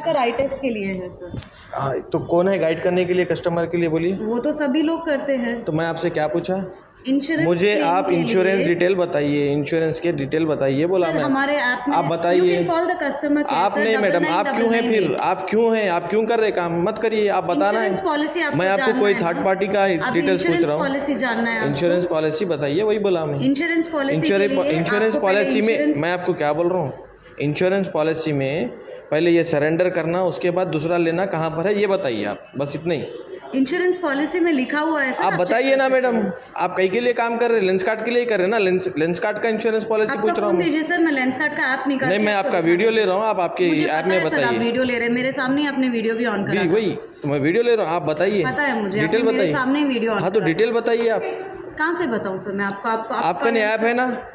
आकर आई टेस्ट के लिए है सर। हाँ, तो कौन है गाइड करने के लिए कस्टमर के लिए, बोलिए। वो तो सभी लोग करते हैं। तो मैं आपसे क्या पूछा? इंश्योरेंस मुझे क्लेम आप के इंश्योरेंस लिए- डिटेल बताइए, इंश्योरेंस के डिटेल बताइए बोला सर मैं। हमारे ऐप में आप बताइए। You can call the customer care, आप sir, नहीं मैडम, आप क्यों हैं फिर? 9999. आप क्यों हैं? आप क्यों कर रहे काम? मत करिए, आप बताना इंश्योरेंस है। पॉलिसी आपको मैं आपको जानना कोई है थर्ड ना? पार्टी का अभी डिटेल्स पूछ इंश्योरेंस रहा हूँ। पॉलिसी जानना है आपको? इंश्योरेंस पॉलिसी बताइए, वही बोला मैं। इंश्योरेंस पॉलिसी के लिए इंश्योरेंस आपको पहले पॉलिसी में इंश्योरेंस- मैं आपको क्या बोल रहा हूँ, इंश्योरेंस पॉलिसी में पहले ये सरेंडर करना, उसके बाद दूसरा लेना कहाँ पर है ये बताइए आप, बस इतना ही। इंश्योरेंस पॉलिसी में लिखा हुआ है सर। आप बताइए ना मैडम, आप कहीं के लिए काम कर रहे हैं? लेंस कार्ड के लिए ही कर रहे हैं ना? लेंस कार्ड का इंश्योरेंस पॉलिसी पूछ रहा हूँ मैं। दीजिए सर, मैं लेंस कार्ड का ऐप निकाल नहीं, के मैं आपको आपका दिखा वीडियो दूँ। ले रहा हूँ, आप आपके मुझे ऐप पता में है सर, आप बताइए। वीडियो ले रहे हैं, मेरे सामने ही आपने वीडियो भी ऑन करा था। वही तो मैं वीडियो ले रहा हूँ, आप बताइए। पता है मुझे, डिटेल आपने मेरे बताइए। सामने ही वीडियो ऑन हाँ तो करा डिटेल बताइए आप। था। कहाँ से बताऊँ सर मैं आपको? आपका नहीं ऐप है ना?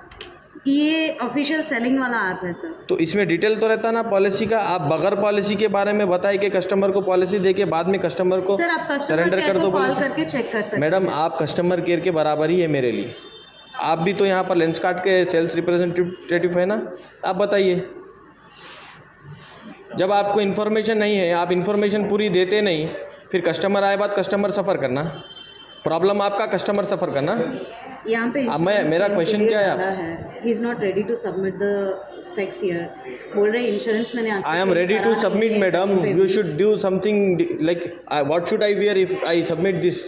ये ऑफिशियल सेलिंग वाला ऐप है सर। तो इसमें डिटेल तो रहता ना पॉलिसी का। आप बगैर पॉलिसी के बारे में बताए कि कस्टमर को पॉलिसी दे के बाद में कस्टमर को सर आप कस्टमर सरेंडर केयर कर को दो कॉल बोले। करके चेक कर सकते हैं। मैडम आप कस्टमर केयर के बराबर ही है मेरे लिए। आप भी तो यहाँ पर लेंस कार्ड के सेल्स रिप्रेजेंटेटिव है ना? आप बताइए। जब आपको इन्फॉर्मेशन नहीं है, आप इन्फॉर्मेशन पूरी देते नहीं, फिर कस्टमर आए बाद कस्टमर सफ़र करना, प्रॉब्लम आपका, कस्टमर सफ़र करना। यहाँ पे अब मेरा क्वेश्चन क्या है? He is not ready to submit the specs here. बोल रहे हैं इंश्योरेंस मैंने आज I am ready to submit madam, you should do something like what should I wear if I submit this?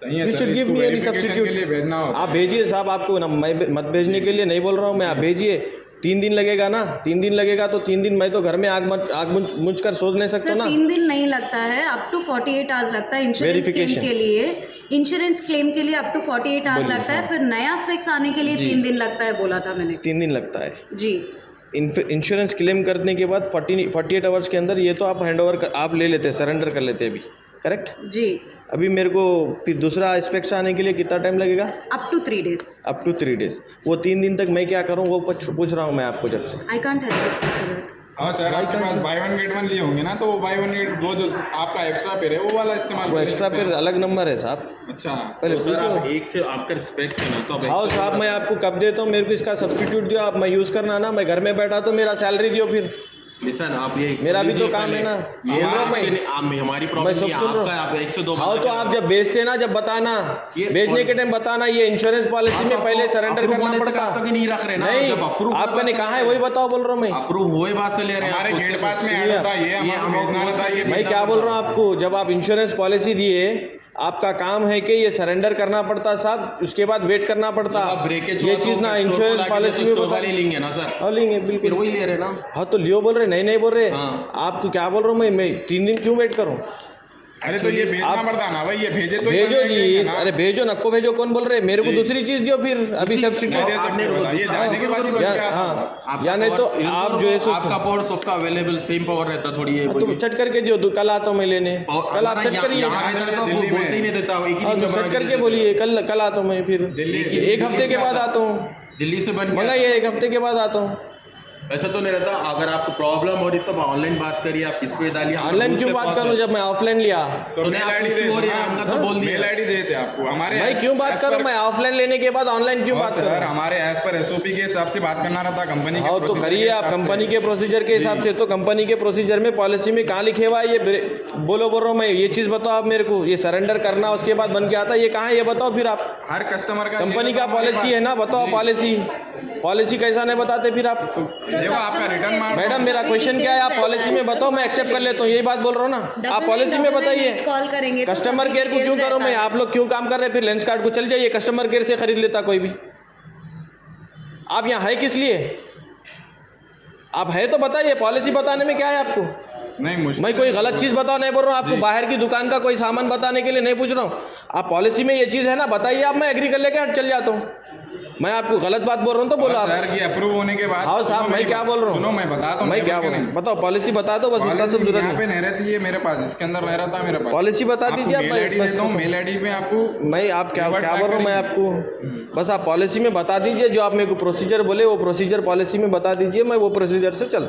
You should give me any substitute. आप भेजिए साहब, आपको ना मैं मत भेजने के लिए नहीं बोल रहा हूँ मैं, आप भेजिए। 3 दिन लगेगा ना? 3 दिन लगेगा तो 3 दिन मैं तो घर में आग बुझ कर सोच नहीं सकता ना। 3 दिन नहीं लगता है, अप टू 48 आवर्स लगता है इंश्योरेंस क्लेम के लिए। इंश्योरेंस क्लेम के लिए अप टू 48 आवर्स लगता है, फिर नया स्पेक्स आने के लिए 3 दिन लगता है, बोला था मैंने। 3 दिन लगता है जी। इंश्योरेंस क्लेम करने के बाद 48 आवर्स के अंदर ये तो आप हैंड आप ले लेते, सरेंडर कर लेते अभी, करेक्ट जी। अभी मेरे को फिर दूसरा स्पेक्स आने के लिए कितना टाइम लगेगा? Up to 3 days. Up to 3 days. वो 3 दिन तक मैं क्या करूँ वो पूछ रहा हूँ मैं आपको जब से। I can't help it. हाँ सर, आपके पास बाय वन गेट वन लिए होंगे ना, तो वो बाय वन गेट वो जो आपका एक्स्ट्रा पेयर है वो वाला इस्तेमाल वो एक्स्ट्रा पेयर अलग नंबर है साहब। अच्छा पहले तो सर आप एक से आपका स्पेक्स है ना, तो हाँ साहब, मैं आपको कब देता हूँ, मेरे को इसका सब्स्टिट्यूट दियो आप, मैं यूज़ करना ना, मैं घर में बैठा तो मेरा सैलरी दियो फिर। सर आप ये मेरा भी तो काम है ना। ये आप हमारी मैं प्रॉब्लम सब ये सुन रहा आपका, आप 1 से 2 हाँ तो आप जब बेचते ना, जब बताना, बेचने के टाइम बताना, ये इंश्योरेंस पॉलिसी में पहले सरेंडर करना पड़ता। आप नहीं रख रहे ना, नहीं, जब अप्रूव आपका नहीं कहा है वही बताओ बोल रहा हूँ मैं। अप्रूव हुए बात से ले रहे हैं हमारे आप, गेट पास में ऐड होता है, ये amount हमें होता है, ये मैं क्या बोल रहा हूँ आपको, जब आप इंश्योरेंस पॉलिसी दिए, आपका काम है कि ये सरेंडर करना पड़ता साहब, उसके बाद वेट करना पड़ता। ब्रेकेज ये चीज़ ना इंश्योरेंस पॉलिसी में वाले लेंगे ना सर, हाँ लेंगे बिल्कुल, वही ले रहे ना। हाँ तो लियो बोल रहे, नहीं बोल रहे। हाँ। आपको क्या बोल रहा हूँ मैं 3 दिन क्यों वेट करूँ? अरे तो ये भेजना पड़ता ना भाई, ये भेजे तो भेजो जी, अरे भेजो, नको भेजो, कौन बोल रहे? मेरे को दूसरी चीज़ दियो फिर, अभी सब्सिट्यूट। ये जाने के बाद ही हाँ, या नहीं तो आप जो है सो आपका पावर सबका अवेलेबल सेम पावर रहता थोड़ी है, तुम चट करके दियो, कल आता हूँ मैं लेने, कल आप चट करिए। यहाँ रहता है तो वो बोलते ही नहीं देता, एक ही दिन में चट करके बोलिए, कल आता हूँ मैं फिर, एक हफ्ते के बाद आता हूँ, दिल्ली से बन बोला ये 1 हफ्ते के बाद आता हूँ। ऐसा तो नहीं रहता। अगर आपको प्रॉब्लम हो रही तो ऑनलाइन बात करिए, आप किस पे डालिए। ऑनलाइन क्यों बात करूँ जब मैं ऑफलाइन लिया? तो मेल आईडी दे, तो बोल दिया मेल आईडी देते आपको हमारे। मैं क्यों बात करूँ? मैं ऑफलाइन लेने के बाद ऑनलाइन क्यों बात सर करूँ? हमारे एज पर एसओपी के हिसाब से बात करना रहता कंपनी के। हाँ तो करिए आप कंपनी के प्रोसीजर के हिसाब से। तो कंपनी के प्रोसीजर में पॉलिसी में कहाँ लिखे हुआ है ये? बोल रहा हूँ मैं, ये चीज़ बताओ आप मेरे को, ये सरेंडर करना उसके बाद बन के आता है, ये कहाँ है ये बताओ फिर आप। हर कस्टमर का कंपनी का पॉलिसी है ना, बताओ पॉलिसी कैसा नहीं बताते फिर आप? देखो आपका रिटर्न मैडम मेरा क्वेश्चन क्या है, आप पॉलिसी में बताओ, मैं एक्सेप्ट कर लेता हूँ, यही बात बोल रहा हूँ ना। आप पॉलिसी में बताइए, कॉल करेंगे तो कस्टमर सभी केयर को क्यों details करो मैं? रहता है। आप लोग क्यों काम कर रहे हैं? फिर लेंस कार्ड को चल जाइए, कस्टमर केयर से खरीद लेता कोई भी। आप यहाँ है किस लिए? आप है तो बताइए, पॉलिसी बताने में क्या है आपको? नहीं, मैं कोई गलत चीज़ बताओ नहीं बोल रहा हूँ आपको, बाहर की दुकान का कोई सामान बताने के लिए नहीं पूछ रहा हूँ। आप पॉलिसी में ये चीज़ है ना, बताइए आप, मैं एग्री कर लेके हट चल जाता हूँ। मैं आपको गलत बात बोल रहा हूँ तो बोलो आप। सर की अप्रूव होने के बाद। हाँ साहब, मैं क्या बोल रहा हूँ? सुनो मैं बताता हूँ। मैं क्या बोल रहा हूँ बताओ, पॉलिसी बता दो बस, इतना सब जरूरत यहाँ पे नहीं। नहीं रहती है मेरे पास, इसके अंदर नहीं रहता मेरे पास। पॉलिसी बता दीजिए आप। मेल आईडी पे आपको मैं आप क्या बोल रहा हूँ मैं आपको, बस आप पॉलिसी में बता दीजिए, जो आप मेरे को प्रोसीजर बोले वो प्रोसीजर पॉलिसी में बता दीजिए, मैं वो प्रोसीजर से चल,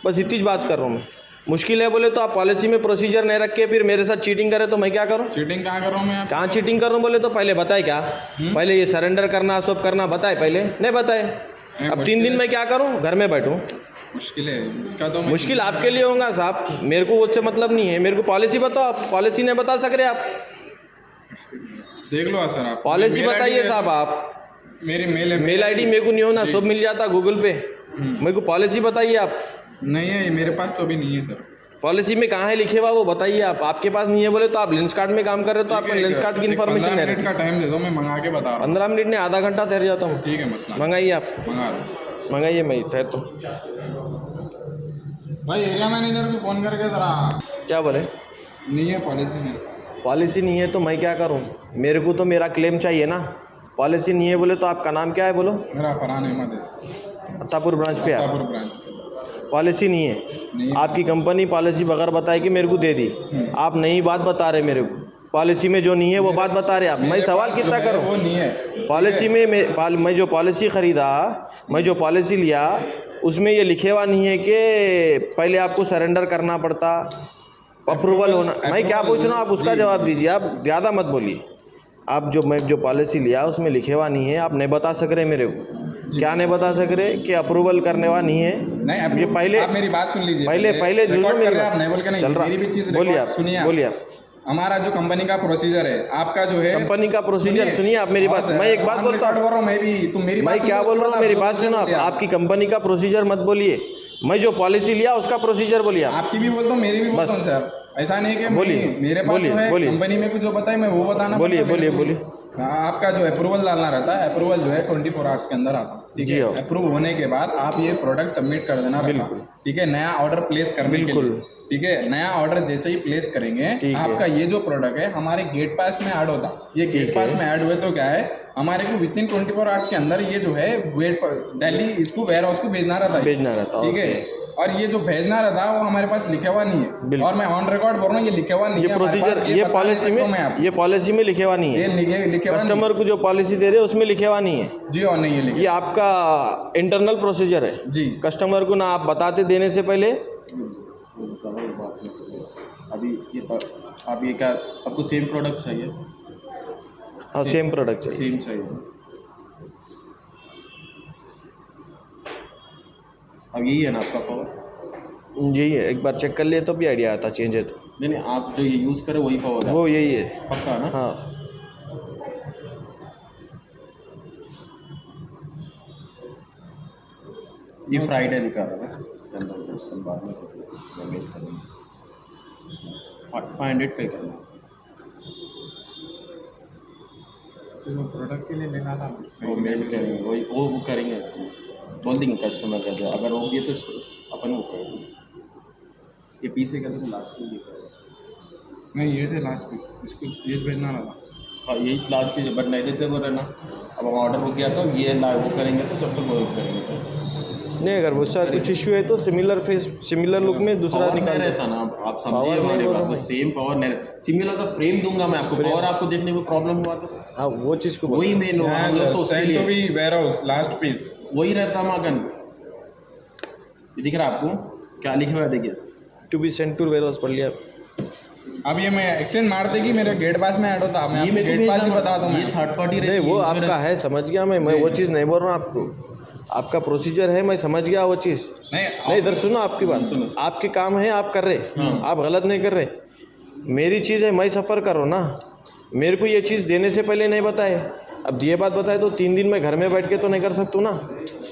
बस इतनी बात कर रहा हूँ मैं। मुश्किल है बोले तो आप पॉलिसी में प्रोसीजर नहीं रख के फिर मेरे साथ चीटिंग करें तो मैं क्या करूं? चीटिंग कहाँ कर रहा हूँ मैं? कहाँ चीटिंग कर रहा हूँ बोले तो पहले बताए क्या? पहले ये सरेंडर करना सब करना बताए, पहले नहीं बताए। अब 3 दिन मैं क्या करूं? घर में बैठूं, मुश्किल है इसका तो मुश्किल आपके लिए होगा साहब, मेरे को उससे मतलब नहीं है। मेरे को पॉलिसी बताओ आप, पॉलिसी नहीं बता सक रहे आप, देख लो सर आप पॉलिसी मेल बताइए ID साहब आप। मेरी मेल आईडी मेरे को नहीं होना, सब मिल जाता गूगल पे। मेरे को पॉलिसी बताइए आप। नहीं है मेरे पास तो अभी नहीं है सर। पॉलिसी में कहाँ है लिखे हुआ वो बताइए आप। आपके पास नहीं है बोले तो आप लेंस कार्ड में काम कर रहे हो तो आपको लेंस कार्ड की इन्फॉर्मेशन 15 है। मिनट का टाइम दे दो, मैं मंगा के बता रहा हूँ। 15 मिनट नहीं, आधा घंटा ठहर जाता हूँ। ठीक है मसला मंगाइए आप, मंगा दो मंगाइए, मैं ठहर तो। भाई एरिया मैनेजर को फ़ोन करके ज़रा। क्या बोले? नहीं है पॉलिसी नहीं। पॉलिसी नहीं है तो मैं क्या करूँ? मेरे को तो मेरा क्लेम चाहिए ना। पॉलिसी नहीं है बोले तो आपका नाम क्या है बोलो? मेरा फरहान अहमद है, अत्तापुर ब्रांच पे आप। तापुर ब्रांच। पॉलिसी नहीं है, नहीं है। आपकी कंपनी पॉलिसी बगैर बताए कि मेरे को दे दी। आप नई बात बता रहे मेरे को, पॉलिसी में जो नहीं है वो बात बता रहे आप। मैं सवाल कितना करूँ? वो नहीं है पॉलिसी में मैं जो पॉलिसी ख़रीदा, मैं जो पॉलिसी लिया, उसमें ये लिखे हुआ नहीं है कि पहले आपको सरेंडर करना पड़ता, अप्रूवल होना। मैं क्या पूछ रहा हूँ आप उसका जवाब दीजिए। आप ज़्यादा मत बोलिए। आप मैं जो पॉलिसी लिया उसमें लिखे हुआ नहीं है, आप नहीं बता सक रहे मेरे को। क्या नहीं बता सक रहे कि अप्रूवल करने वाला नहीं है? नहीं ये पहले आप मेरी बात सुन लीजिए। पहले सुनो रिकॉर्ड मेरी कर रहे हैं बात। आप, नहीं बोल के नहीं, चल रहा, मेरी भी चीज़ बोलिए आप, सुनिए। बोलिए आप। हमारा जो कंपनी का प्रोसीजर है, आपका जो है कंपनी का प्रोसीजर सुनिए आप मेरी बात। मैं एक बात बोलता हूँ, मैं भी तुम मेरी मैं क्या बोल रहा हूँ मेरी बात सुनो आप। आपकी कंपनी का प्रोसीजर मत बोलिए, मैं जो पॉलिसी लिया उसका प्रोसीजर बोलिए आप। आपकी भी बोलता हूँ, मेरी भी बोलता हूँ सर। ऐसा नहीं कि बोलिए, मेरे पास बोलिए, जो है बोलिए। कंपनी में कुछ जो बताए मैं वो बताना बोलिए, पड़ता है बोलिए, मेरे को। बोलिए। आपका जो अप्रूवल डालना रहता है, अप्रूवल जो है 24 आवर्स के अंदर आता है। ठीक जी है, हाँ। अप्रूव होने के बाद आप ये प्रोडक्ट सबमिट कर देना रहता बिल्कुल। है। ठीक है, नया ऑर्डर प्लेस करने के बिल्कुल। लिए। ठीक है, नया ऑर्डर जैसे ही प्लेस करेंगे, ठीक है। आपका ये जो प्रोडक्ट है हमारे गेट पास में ऐड होता है। ये ठीक गेट पास है। में ऐड हुए तो क्या है, हमारे को विथिन 24 आवर्स के अंदर ये जो है गेट पर दिल्ली इसको वेयर हाउस को भेजना रहता है। भेजना रहता है, ठीक है, ओके। और ये जो भेजना रहता है वो हमारे पास लिखा हुआ नहीं है। बिल्कुल। और मैं ऑन रिकॉर्ड बोल रहा हूँ, ये लिखा हुआ नहीं ये है हमारे प्रोसीजर, पास, ये बता पॉलिसी नहीं सकता हूँ मैं में, आपको। ये पॉलिसी में लिखे हुआ नहीं ये है। लिखे हुआ नहीं कस्टमर को जो पॉलिसी दे रहे हैं उसमें लिखे हुआ नहीं है। है। जी और नहीं है लिखे। ये आपका इंटरनल प्रोसीजर है जी कस्टमर को ना आप बताते देने से पहले। अभी क्या आपको सेम प्रोडक्ट चाहिए? हाँ, सेम प्रोडक्ट चाहिए। सेम चाहिए। अब यही है ना आपका पावर? यही है, एक बार चेक कर लिए तो भी आइडिया आता चेंज है तो। नहीं नहीं, आप जो ये यूज़ करें वही पावर है? वो यही है, पक्का ना? हाँ। ये फ्राइडे दिखा रहा है, बाद में 500 पे करना। प्रोडक्ट के लिए लेना था। वो मेल करेंगे, वही वो करेंगे, बोल देंगे कस्टमर का जो अगर हो गया तो अपन वो कर देंगे। ये पीस है क्या? लास्ट में नहीं, ये से लास्ट पीस, इसको ये भेजना रहा। हाँ, यही लास्ट पीस, बट नहीं देते वो रहना। अब ऑर्डर हो गया तो ये वो करेंगे तो जब तक वो करेंगे तो नहीं, अगर उसका कुछ इश्यू है तो सिमिलर फेस, सिमिलर लुक में दूसरा पावर निकाल नहीं दो। रहता ना, आप समझिए पावर नहीं हमारे बोल बात रहा को। मैं। सेम पावर नहीं रहता। सिमिलर का फ्रेम दूंगा मैं आपको, पावर आपको देखने में प्रॉब्लम हुआ तो हाँ, वो चीज़ को वही मेन होगा हम लोग तो उसके सेंड टू लिए be warehouse last piece. वही रहता मगन। ये दिख रहा है आपको क्या लिखा हुआ है? देखिए, to be sent to warehouse पढ़ लिया। अब ये मैं एक्सचेंज मार देगी मेरे गेट पास में ऐड होता। मैं ये आपको मेरे गेट पास ही को बता दूँ। ये थर्ड पार्टी नहीं, रहती वो है, आपका है, समझ गया मैं वो चीज़ नहीं बोल रहा हूँ आपको। आपका प्रोसीजर है, मैं समझ गया वो चीज़। नहीं, इधर सुनो आपकी बात। सुनो। आपके काम है, आप कर रहे, आप गलत नहीं कर रहे। मेरी चीज़ है, मैं सफ़र करो ना। मेरे को ये चीज़ देने से पहले नहीं बताए, अब ये बात बताए तो 3 दिन मैं घर में बैठ के तो नहीं कर सकता ना।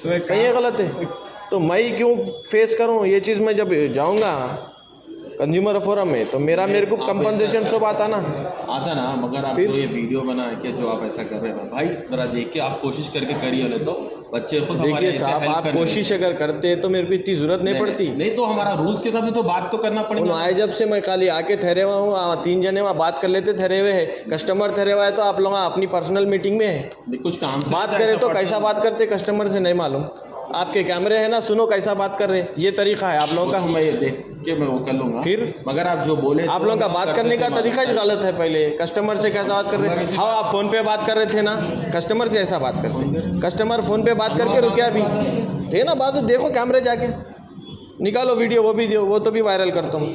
तो एक सही है गलत है? तो मैं क्यों फेस करूं ये चीज़? मैं जब जाऊंगा कंज्यूमर फोरम में तो मेरे को कंपनसेशन सब आता ना। आता ना, मगर आप फिर? जो ये वीडियो बना के जो आप ऐसा कर रहे हैं ना भाई, जरा देख के आप कोशिश करके करिए, नहीं तो बच्चे खुद हमारे देखिए ऐसे साहब, हेल्प आप करने कोशिश अगर करते हैं तो मेरे को इतनी ज़रूरत नहीं पड़ती। नहीं तो हमारा रूल्स के हिसाब से तो बात तो करना पड़ेगा। आए जब से मैं खाली आके ठहरे हुआ हूँ, 3 जने वहाँ बात कर लेते ठहरे हुए हैं। कस्टमर ठहरे हुआ है तो आप लोग अपनी पर्सनल मीटिंग में है, कुछ काम से बात होता है, करें ऐसा तो पड़ता कैसा है। बात करते कस्टमर से नहीं मालूम। आपके कैमरे है ना, सुनो कैसा बात कर रहे हैं, ये तरीका है आप लोगों का। मैं ये देख के मैं वो कर लूँगा। फिर? मगर आप जो बोले आप लोगों का बात करने का तरीका ही गलत है। पहले कस्टमर से कैसा बात कर रहे थे? हाँ, आप फ़ोन पे बात कर रहे थे ना, कस्टमर से ऐसा बात करते। कस्टमर फ़ोन पे बात करके रुकिया भी थे ना, बात देखो कैमरे जाके निकालो वीडियो, वो भी दो, वो तो भी वायरल करता हूँ।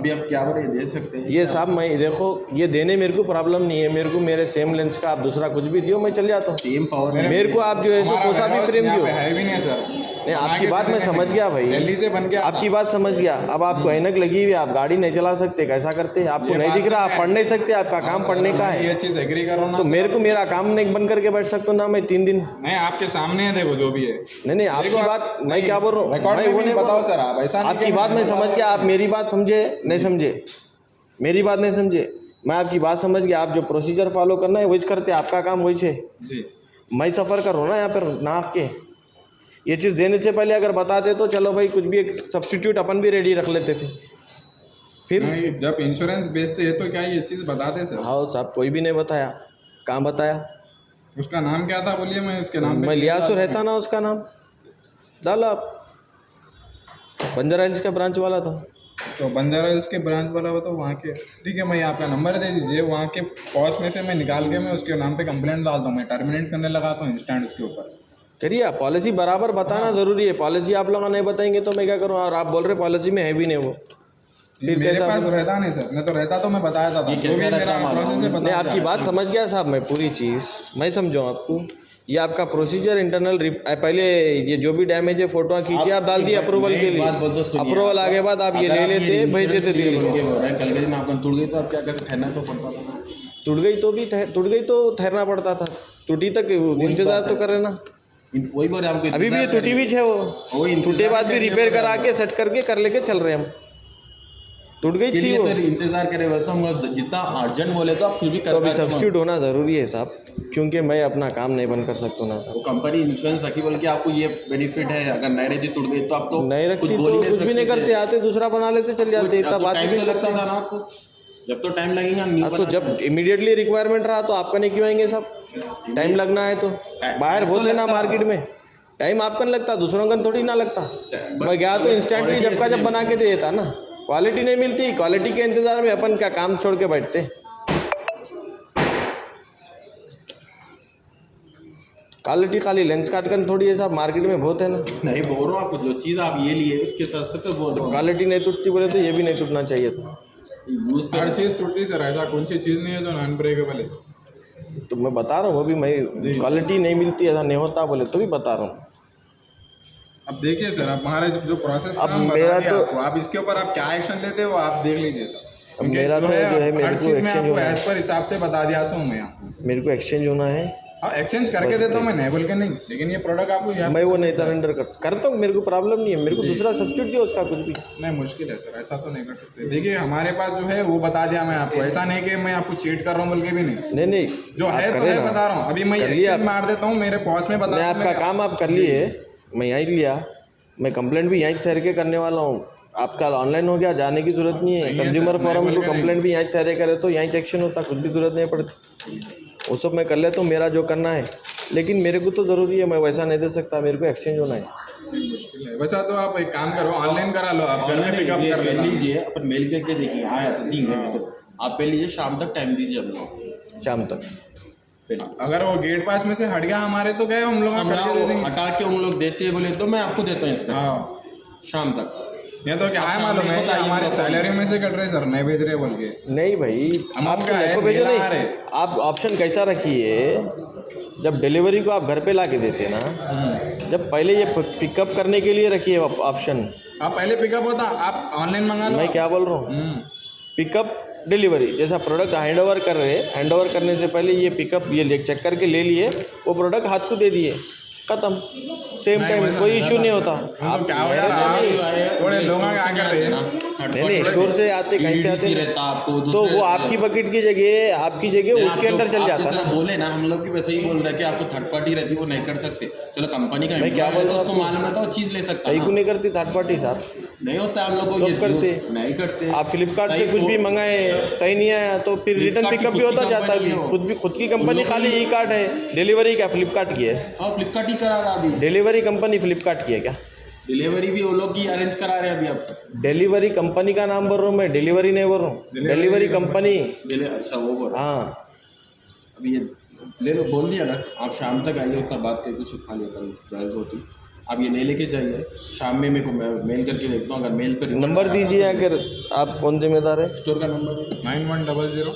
अभी आप क्या बोले दे सकते हैं? ये साहब मैं देखो ये देने मेरे को प्रॉब्लम नहीं है, मेरे को मेरे सेम लेंस का आप दूसरा कुछ भी दियो मैं चल जाता हूँ। सेम पावर मेरे को आप जो है सो कोसा भी फ्रेम दियो। है भी नहीं सर, नहीं आपकी बात मैं समझ गया भाई, दिल्ली से बन गया आपकी बात समझ गया। अब आपको ऐनक लगी हुई, आप गाड़ी नहीं चला सकते, कैसा करते? आपको नहीं दिख रहा, आप पढ़ नहीं सकते, आपका काम पढ़ने का ये है, चीज एग्री कर रहा हूँ तो मेरे को मेरा काम नहीं बंद करके बैठ सकता हूँ ना मैं 3 दिन? नहीं आपके सामने है, देखो जो भी है। नहीं आपकी बात मैं क्या बोल रहा हूँ, रिकॉर्ड मैं में वो भी नहीं बताओ बोल सर, आप ऐसा नहीं आपकी कि बात मैं बताओ। समझ गया, आप मेरी बात समझे नहीं समझे, मेरी बात नहीं समझे, मैं आपकी बात समझ गया। आप जो प्रोसीजर फॉलो करना है वही करते, आपका काम वही है। जी मैं सफ़र कर रहा हूँ ना यहाँ पर नाक के, ये चीज़ देने से पहले अगर बताते तो चलो भाई कुछ भी एक सब्स्टिट्यूट अपन भी रेडी रख लेते थे। फिर नहीं, जब इंश्योरेंस बेचते हैं तो क्या ये चीज़ बताते सर? हाँ साहब कोई भी नहीं बताया, कहाँ बताया? उसका नाम क्या था बोलिए, मैं उसके नाम पे मैं लियासो रहता ना, उसका नाम डाला आप, बंजारा हिल्स का ब्रांच वाला था। तो बंजारा हिल्स के ब्रांच वाला हो तो वहाँ के, ठीक है मैं आपका नंबर दे दीजिए, वहाँ के पॉस में से मैं निकाल के मैं उसके नाम पे कंप्लेंट डालता हूँ, मैं टर्मिनेट करने लगाता हूँ इंस्टेंट उसके ऊपर। करिए आप, पॉलिसी बराबर बताना ज़रूरी है, पॉलिसी आप लोग नहीं बताएंगे तो मैं क्या करूँ? और आप बोल रहे पॉलिसी में है भी नहीं वो, फिर मेरे कैसा? पास रहता नहीं सर, मैं तो रहता तो मैं बताया था, ये जो भी कैसा मेरा रहता प्रोसेस है नहीं बता आपकी बात समझ गया साहब, मैं पूरी चीज़ मैं समझाऊँ आपको। ये आपका प्रोसीजर इंटरनल पहले ये जो भी डैमेज है फोटो खींचिए, आप डाल दिए अप्रूवल के लिए, अप्रूवल आगे बाद आप ये ले लेते भेज देते दिल्ली को। कल के दिन आपको टूट गई तो आप क्या करते? ठहरना तो पड़ता था। टूट गई तो ठहरना पड़ता था, टूटी तक इंतजार तो करे ना। वही बोल रहे आपको, अभी भी ये टूटी भी है वो टूटे बाद भी रिपेयर करा के सेट करके कर लेके चल रहे हम। टूट गई थी वो तो इंतजार करे तो हम जितना अर्जेंट बोले तो आप फिर भी तो अभी सब्स्टिट्यूट होना ज़रूरी है साहब, क्योंकि मैं अपना काम नहीं बंद कर सकता ना साहब। वो कंपनी इंश्योरेंस रखी बोल के आपको ये बेनिफिट है, अगर नहीं रहती टूट गई तो आप तो नहीं रखती तो कुछ भी नहीं करते, आते दूसरा बना लेते चल जाते, इतना बात टाइम भी तो नहीं लगता लगता था ना आपको, जब तो टाइम लगेगा तो जब इमीडिएटली रिक्वायरमेंट रहा तो आपका नहीं क्यों आएंगे साहब? टाइम लगना है तो बाहर बहुत है ना मार्केट में, टाइम आपका नहीं लगता, दूसरों का थोड़ी ना लगता। मैं गया तो इंस्टेंटली जब का जब बना के दे देता ना। क्वालिटी नहीं मिलती, क्वालिटी के इंतज़ार में अपन क्या काम छोड़ के बैठते। क्वालिटी खाली लेंस काट कर थोड़ी है साहब, मार्केट में बहुत है ना। नहीं बोल रहा हूँ आपको, जो चीज़ आप ये लिए उसके साथ सबसे बोल रहा हूँ, क्वालिटी नहीं टूटती बोले तो ये भी नहीं टूटना चाहिए था। यूज़ हर चीज़ टूटती सर, ऐसा कौन सी चीज़ नहीं है जो नॉन ब्रेकेबल है। तो मैं बता रहा हूँ, वो भी मैं क्वालिटी नहीं मिलती ऐसा नहीं होता बोले तो भी बता रहा हूँ। अब देखिए सर, आप हमारे जो प्रोसेस अब मेरा तो आप इसके ऊपर आप क्या एक्शन लेते हो आप देख लीजिए सर। अब मेरा तो जो है मेरे को एक्सचेंज होना है, एज पर हिसाब से बता दिया हूँ मैं आपको। मेरे को एक्सचेंज होना है। हाँ एक्सचेंज करके देता हूँ मैं, नहीं बोल के नहीं, लेकिन ये प्रोडक्ट आपको यहाँ मैं वो नहीं सरेंडर करता हूँ, मेरे को प्रॉब्लम नहीं है, मेरे को दूसरा सब्स्टिट्यूट दियो उसका कुछ भी। नहीं मुश्किल है सर, ऐसा तो नहीं कर सकते। देखिए हमारे पास जो है वो बता दिया मैं आपको, ऐसा नहीं कि मैं आपको चीट कर रहा हूँ बोल के भी नहीं, नहीं जो है तो है बता रहा हूँ। अभी मैं एक्सचेंज मार देता हूँ, मेरे पॉस में बता, आपका काम आप कर लिए, मैं यहीं लिया, मैं कंप्लेंट भी यहीं ठहर के करने वाला हूँ। आपका ऑनलाइन हो गया, जाने की जरूरत नहीं है, कंज्यूमर फोरम को कंप्लेंट भी यहीं ठहरे करे तो यहीं सेक्शन होता, कुछ भी जरूरत नहीं पड़ती, वो सब मैं कर लेता हूँ मेरा जो करना है। लेकिन मेरे को तो ज़रूरी है, मैं वैसा नहीं दे सकता, मेरे को एक्सचेंज होना है। मुश्किल है वैसा, तो आप एक काम करो ऑनलाइन करा लो, आप घर में पिकअप कर ले लीजिए, अपन मेल करके देखिए आया तो ठीक है, तो आप ले लीजिए, शाम तक टाइम दीजिए हम लोग, शाम तक। अगर वो गेट पास में से हट गया हमारे तो गए हम लोग करके दे देंगे। हटा के उन लोग देते हैं बोले तो मैं आपको देता हूँ इसमें। हाँ शाम तक ये तो क्या है मालूम है, हमारी सैलरी में से कट रहे सर, नहीं भेज रहे बोल के। नहीं भाई आप को भेजो नहीं, आप ऑप्शन कैसा रखिए, जब डिलीवरी को आप घर पे ला के देते ना, जब पहले ये पिकअप करने के लिए रखिए ऑप्शन। आप पहले पिकअप होता, आप ऑनलाइन मंगा लो। मैं क्या बोल रहा हूँ, पिकअप डिलीवरी, जैसा प्रोडक्ट हैंड ओवर कर रहे, हैंड ओवर करने से पहले ये पिकअप ये चेक करके ले लिए, वो प्रोडक्ट हाथ को दे दिए, खत्म, सेम टाइम, कोई इशू नहीं होता। आप क्या हो यार, थोड़े लोग आगे कर रहे हैं, नहीं स्टोर से आते, कहीं से आते रहता आपको, तो वो आपकी बकेट की जगह, आपकी जगह उसके अंदर चल जाता है। बोले ना हम लोग की वैसे ही बोल रहे हैं कि आपको थर्ड पार्टी रहती है वो नहीं कर सकते, चलो कंपनी का मैं क्या बोल रहा हूँ, उसको मालूम रहता है वो चीज़ ले सकता है, नहीं करती थर्ड पार्टी साहब, नहीं होता हम लोग को, ये करते नहीं करते। आप फ्लिपकार्ट से कुछ भी मंगाए सही नहीं आया तो फिर रिटर्न पिकअप भी होता जाता है, खुद की कंपनी, खाली ई कार्ड है, डिलीवरी क्या फ्लिपकार्ट की है? हाँ फ्लिपकार्ट ही करा रहा अभी, डिलीवरी कंपनी फ्लिपकार्ट की है क्या? डिलीवरी भी वो लोग ही अरेंज करा रहे हैं अभी। आप डिलीवरी कंपनी का नाम बोल रहा हूँ मैं, डिलीवरी नहीं बोल रहा हूँ, डिलीवरी कंपनी। अच्छा वो बोल, हाँ अभी ये ले लो, बोल दिया ना, आप शाम तक आइए, उतना बात करके कुछ खा लिया कल प्राइस होती। आप ये ले लेके जाइए, शाम में मेरे को मेल करके देखता हूँ, अगर मेल पर नंबर दीजिए, अगर आप कौन जिम्मेदार है? स्टोर का नंबर है 9100